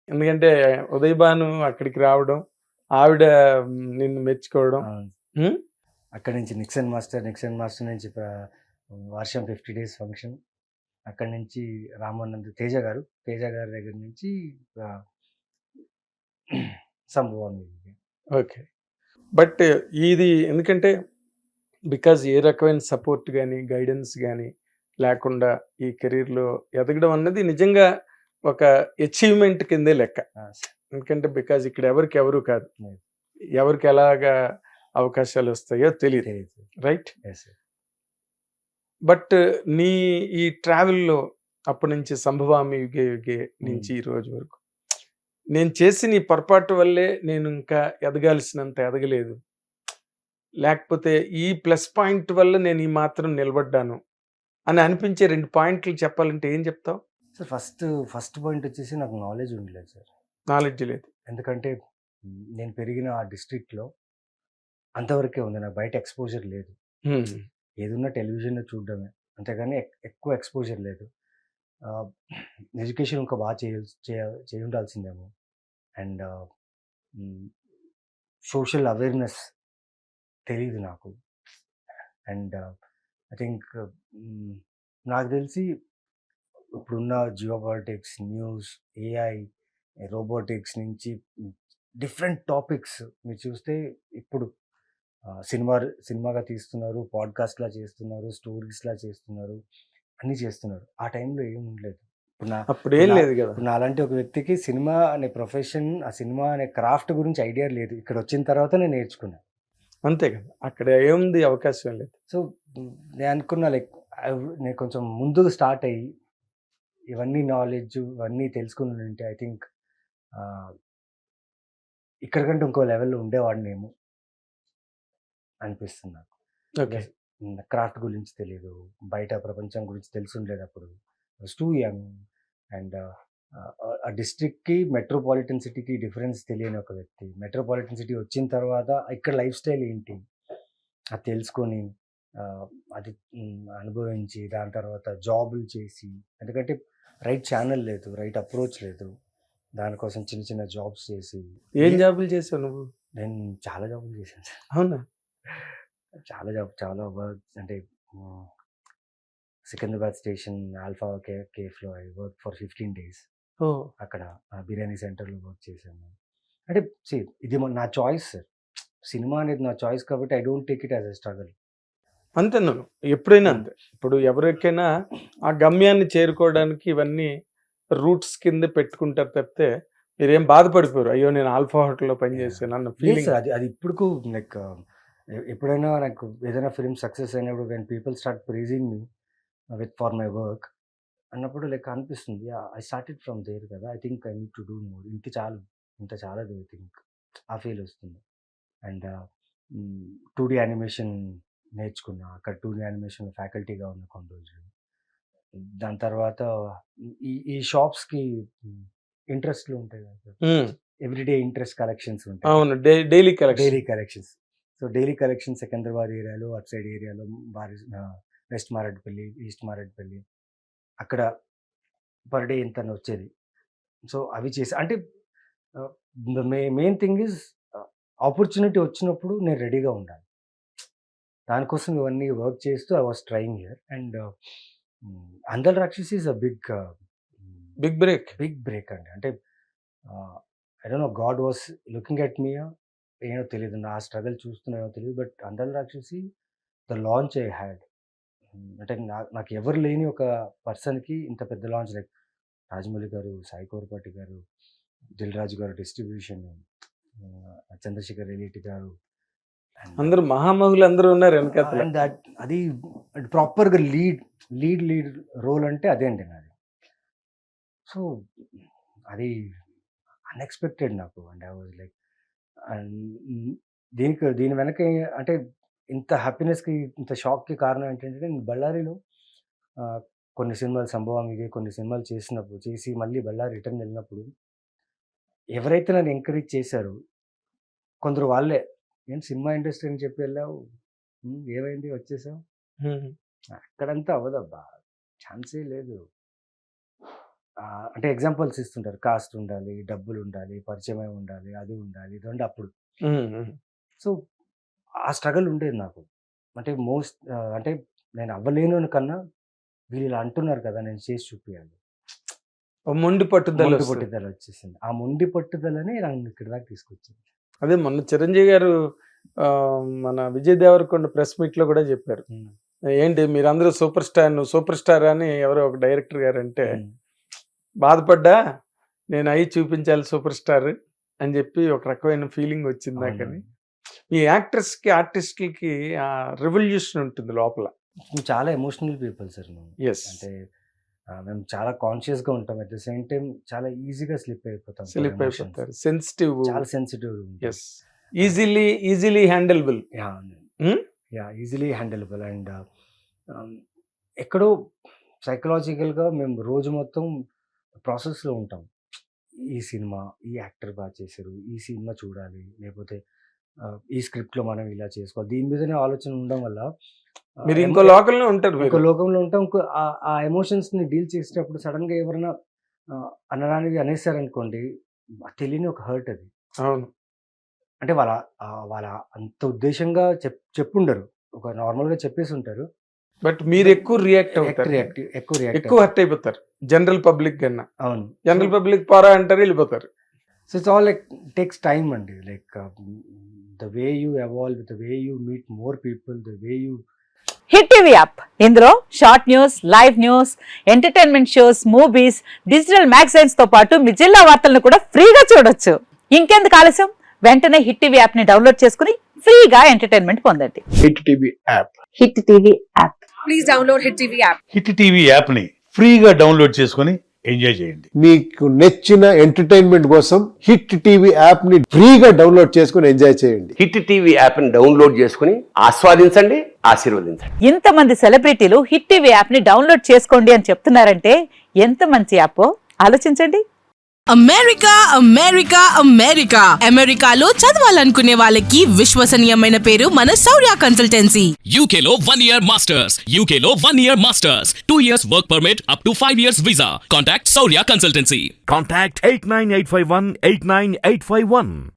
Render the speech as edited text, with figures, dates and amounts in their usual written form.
ఎందుకంటే ఉదయ్ భాను అక్కడికి రావడం, ఆవిడ నిన్ను మెచ్చుకోవడం. అవును. హ్మ్. అక్కడి నుంచి నిక్సన్ మాస్టర్ నుంచి వర్షం 50 డేస్ ఫంక్షన్. అక్కడి నుంచి రామానంద్ తేజ గారి దగ్గర నుంచి ఆహ్, సంభవం ఇది. ఓకే. బట్ ఇది ఎందుకంటే బికాజ్ ఏ రకమైన సపోర్ట్ గాని, గైడెన్స్ గాని లేకుండా ఈ కెరీర్‌లో ఎదగడం అన్నది నిజంగా ఒక అచీవ్‌మెంట్ కిందే లెక్క. ఆ! ఎందుకంటే బికాజ్ ఇక్కడ ఎవరికి ఎవరు కాదు. లేదు. ఎవరికి ఎలాగా అవకాశాలొస్తాయో తెలీదు. తెలీదు. రైట్? యెస్. బట్ నీ ఈ ట్రావెల్‌లో అప్పటి నుంచి 'సంభవామి యుగే యుగే' హ్మ్. నుంచి ఈ రోజు వరకు నేను చేసిన ఈ పొరపాటు వల్లే నేను ఇంకా ఎదగాల్సినంత ఎదగలేదు. లేకపోతే ఈ ప్లస్ పాయింట్ వల్ల నేను ఈ మాత్రం నిలబడ్డాను అని అనిపించే 2 పాయింట్లు చెప్పాలంటే ఏం చెప్తావు? సార్ ఫస్ట్ పాయింట్ వచ్చేసి నాకు నాలెడ్జ్ ఉండలేదు సార్. నాలెడ్జ్ లేదు. ఎందుకంటే నేను పెరిగిన ఆ డిస్ట్రిక్ట్‌లో అంతవరకే ఉంది. నాకు బయట ఎక్స్‌పోజర్ లేదు. హ్మ్. ఏదున్నా టెలివిజన్‌లో చూడడమే. అంతేగాని ఎక్కువ ఎక్స్‌పోజర్ లేదు. ఆహ్, ఎడ్యుకేషన్ ఇంకా బాగా చేయుండాల్సిందేమో. అండ్ హ్మ్, సోషల్ అవేర్‌నెస్ తెలీదు నాకు. అండ్ ఐ థింక్ నాకు తెలిసి ఇప్పుడున్న geo politics, news, AI, robotics నుంచి డిఫరెంట్ టాపిక్స్ మీరు చూస్తే ఇప్పుడు సినిమాగా తీస్తున్నారు, పాడ్‌కాస్ట్‌లా చేస్తున్నారు, స్టోరీస్‌లా చేస్తున్నారు, అన్నీ చేస్తున్నారు. ఆ టైంలో ఏముండలేదు. ఇప్పుడు నా ఇప్పుడు అప్పుడేం నా లేదు గదా! ఇప్పుడు నాలాంటి ఒక వ్యక్తికి సినిమా అనే ప్రొఫెషన్, ఆ సినిమా అనే క్రాఫ్ట్ గురించి ఐడియా లేదు. ఇక్కడొచ్చిన తర్వాత నేను నేర్చుకున్నా. అంతే కదా! అక్కడ ఏముంది అవకాశం లేదు. సో, నేను అనుకున్నా లైక్ నేను కొంచెం ముందుకు స్టార్ట్ అయ్యి, ఇవన్నీ నాలెడ్జ్ ఇవన్నీ తెలుసుకునుంటే ఐ థింక్ ఆహ్, ఇక్కడ కంటే ఇంకో లెవెల్‌లో ఉండేవాడినేమో అనిపిస్తుంది నాకు. ఓకే. బికాస్ క్రాఫ్ట్ గురించి తెలీదు. బయట ప్రపంచం గురించి తెలిసుండేదప్పుడు. I was too young and ఆ డిస్ట్రిక్ట్‌కి, మెట్రోపాలిటన్ సిటీకి డిఫరెన్స్ తెలియని ఒక వ్యక్తి. మెట్రోపాలిటన్ సిటీ వచ్చిన తర్వాత ఇక్కడ లైఫ్ స్టైల్ ఏంటి? అది తెలుసుకొని ఆహ్, అది అనుభవించి దాని తర్వాత జాబులు చేసి ఎందుకంటే రైట్ ఛానెల్ లేదు. రైట్ అప్రోచ్ లేదు. దానికోసం చిన్న చిన్న జాబ్స్ చేసి ఏం ఏ జాబులు చేసావు నువ్వు? నేను చాలా జాబులు చేశాను సార్. అవునా? చాలా వర్క్ అంటే హ్మ్. సికింద్రాబాద్ స్టేషన్ ఆల్ఫా కేఫ్‌లో I work for 15 days. Oh! అక్కడ బిర్యానీ సెంటర్‌లో వర్క్ చేశాను. అంటే సీ ఇది నా చాయిస్ సార్. సినిమా అనేది నా చాయిస్ కాబట్టి I don't take it as a struggle. అంతే నువ్వు. ఎప్పుడైనా హ్మ్. అంతే. ఇప్పుడు ఎవరికైనా ఆ గమ్యాన్ని చేరుకోవడానికి ఇవన్నీ రూట్స్ కింద పెట్టుకుంటారు తప్పితే మీరేం బాధపడిపోరు. అయ్యో! నేను ఆల్ఫా హోటల్‌లో యాహ్! పనిచేశాను అన్న లేదు ఫీలింగ్. సార్. అది అది ఇప్పటికు లైక్ ఎప్పుడైనా నాకు ఏదైనా ఫిల్మ్ సక్సెస్ అయినప్పుడు when people start praising me for my work అన్నప్పుడు లైక్ అనిపిస్తుంది. Yeah! I started from there కదా! I think I need to do more. ఇంత చాలదు ఐ థింక్. ఆ ఫీల్ వస్తుంది. అండ్ 2డీ యానిమేషన్ నేర్చుకున్నా. అక్కడ 2డీ యానిమేషన్ ఫ్యాకల్టీగా ఉన్న కొన్ని రోజులు. దాని తర్వాత ఈ షాప్స్‌కి ఇంట్రెస్ట్‌లు ఉంటాయి కదా సార్. హ్మ్. ఎవ్రీడే ఇంట్రెస్ట్ కలెక్షన్స్ ఉంటాయి. అవును. Daily collection. Daily collections. So, daily collections Secunderabad ఏరియాలో, అటు సైడ్ ఏరియాలో వెస్ట్ మారేడుపల్లి, ఈస్ట్ మారేడుపల్లి అక్కడ పర్ డే ఇంతనొచ్చేది. సో, అవి చేసా. అంటే ah, the main thing is opportunity వచ్చినప్పుడు నేను రెడీగా ఉండాలి. దానికోసం ఇవన్నీ వర్క్ చేస్తూ I was trying here and 'Andala Rakshasi' is a big break. Big break అండి. అంటే I don't know god was looking at me ఏమో తెలీదు. నా స్ట్రగల్ చూస్తున్నానో తెలీదు. బట్ 'అందల్ రాక్షసి' ద లాంచ్ ఐ హాడ్ అంటే నాకు ఎవరు లేని ఒక పర్సన్‌కి ఇంత పెద్ద లాంచ్ లైక్ రాజమౌళి గారు, సాయి కోరపాటి గారు, దిల్ రాజు గారు డిస్ట్రిబ్యూషన్, చంద్రశేఖర్ ఎలీటి గారు అండ్ అందరూ మహామహులందరూ ఉన్నారు వెనకాతల. అండ్ దట్ అది ప్రాపర్‌గా లీడ్ రోల్ అంటే అదే అండి నాది. సో, అది అన్‌ఎక్స్‌పెక్టెడ్ నాకు. And I was like and దీని వెనక అంటే ఇంత హ్యాపీనెస్‌కి, ఇంత షాక్‌కి కారణం ఏంటంటే నేను బళ్ళారిలో ఆహ్, కొన్ని సినిమాలు 'సంభవామి'కి కొన్ని సినిమాలు చేసి మళ్ళీ బళ్ళారి రిటర్న్ వెళ్ళినప్పుడు ఎవరైతే నన్ను ఎంకరేజ్ చేశారో కొందరు వాళ్ళే, "ఏంటి సినిమా ఇండస్ట్రీ అని చెప్పి ఎళ్ళావు. ఏమైంది వచ్చేసావు?" హ్మ్. అక్కడంతా అవ్వదబ్బా! ఛాన్సే లేదు. అంటే ఎగ్జాంపుల్స్ ఇస్తుంటారు. కాస్ట్ ఉండాలి, డబ్బులు ఉండాలి, పరిచయమే ఉండాలి, అది ఉండాలి, ఇది ఉండి అప్పుడు. సో, ఆ స్ట్రగల్ ఉండేది నాకు. అంటే అంటే నేను అవ్వలేను కన్నా వీళ్ళు ఇలా అంటున్నారు కదా! నేను చేసి చూపియాలి. మొండి పట్టుదల మొండి వస్తది. పట్టుదల వచ్చేసింది. ఆ మొండి పట్టుదలనే నన్ను ఇక్కడి దాకా తీసుకొచ్చింది. అదే మొన్న చిరంజీవి గారు మన విజయ్ దేవరకొండ ప్రెస్ మీట్ లో కూడా చెప్పారు. హ్మ్. ఏంటి మీరందరూ సూపర్ స్టార్, నువ్వు సూపర్ స్టార్ అని ఎవరో ఒక డైరెక్టర్ గారు అంటే హ్మ్. బాధపడ్డా, నేను అయి చూపించాలి సూపర్ స్టార్ అని చెప్పి ఒక రకమైన ఫీలింగ్ వచ్చింది నాకని. అవునవును. ఈ యాక్టర్స్ కి ఆర్టిస్టులకి ఆ రెవల్యూషన్ ఉంటుంది లోపల. మేము చాలా ఎమోషనల్ పీపుల్ సార్ మేము. ఎస్, అంటే మేము చాలా కాన్షియస్‌గా ఉంటాం. అట్ ద సేమ్ టైమ్ చాలా ఈజీగా స్లిప్ అయిపోతాం. స్లిప్ ఎమోషన్స్ అయిపోతారు, సెన్సిటివ్. చాలా సెన్సిటివ్‌గా ఉంటాం. Yes, easily handleable. Yeah! Easily handleable and ఎక్కడో సైకలాజికల్‌గా మేము రోజు మొత్తం ప్రాసెస్‌లో ఉంటాం. ఈ సినిమా, ఈ యాక్టర్ బా చేశారు, ఈ సినిమా చూడాలి, లేకపోతే ఈ స్క్రిప్ట్‌లో మనం ఇలా చేసుకోవాలి. దీని మీదనే ఆలోచన ఉండడం వల్ల మీరు ఇంకో లోకంలో ఉంటారు ఒక మీరు. లోకంలో ఉంటాం. ఆ ఎమోషన్స్‌ని డీల్ చేసేటప్పుడు సడెన్‌గా ఎవరైనా అనరానివి అనేసారనుకోండి, తెలియని ఒక హర్ట్ అది. అవును. అంటే వాళ్ళ అంత ఉద్దేశంగా చెప్పుండరు. ఒక నార్మల్‌గా చెప్పేసుంటారు. బట్ మీరు ఎక్కువ రియాక్ట్ అవుతారు, ఎక్కువ రియాక్ట్ ఎక్కువ హర్ట్ అయిపోతారు జనరల్ పబ్లిక్ కన్నా. అవును. జనరల్ పబ్లిక్ పోరా అంటారు, వెళ్ళిపోతారు. So it's all like takes time అండి. Like the way you evolve, the way you meet more people, the way you hit TV app, ఇందులో short news, live news, entertainment shows, movies, digital magazines తో పాటు మీ జిల్లా వార్తలను కూడా ఫ్రీగా చూడొచ్చు. ఇంకెందుకు ఆలస్యం, వెంటనే హిట్ టీవీ యాప్ ని డౌన్లోడ్ చేసుకుని ఫ్రీగా ఎంటర్టైన్మెంట్ పొందండి. Hit TV app. Hit TV app. Please download Hit TV app. Hit TV యాప్ని ఫ్రీగా డౌన్లోడ్ చేసుకొని ఎంజాయ్ చేయండి. మీకు నచ్చిన ఎంటర్టైన్మెంట్ కోసం హిట్ టీవీ యాప్ ని ఫ్రీగా డౌన్లోడ్ చేసుకుని ఎంజాయ్ చేయండి. హిట్ టీవీ యాప్ని డౌన్లోడ్ చేసుకుని ఆస్వాదించండి, ఆశీర్వదించండి. ఇంతమంది సెలబ్రిటీలు హిట్ టీవీ యాప్ ని డౌన్లోడ్ చేసుకోండి అని చెప్తున్నారంటే ఎంత మంచి యాప్ ఆలోచించండి. అమెరికా అమెరికా అమెరికా అమెరికాలో చదవాలనుకునే వాళ్ళకి విశ్వసనీయమైన పేరు మన శౌర్య consultancy. UK Law 1 Year Masters. UK Law 1 Year Masters. 2 years work permit up to 5 years visa. Contact Saurya Consultancy. Contact 89851 89851.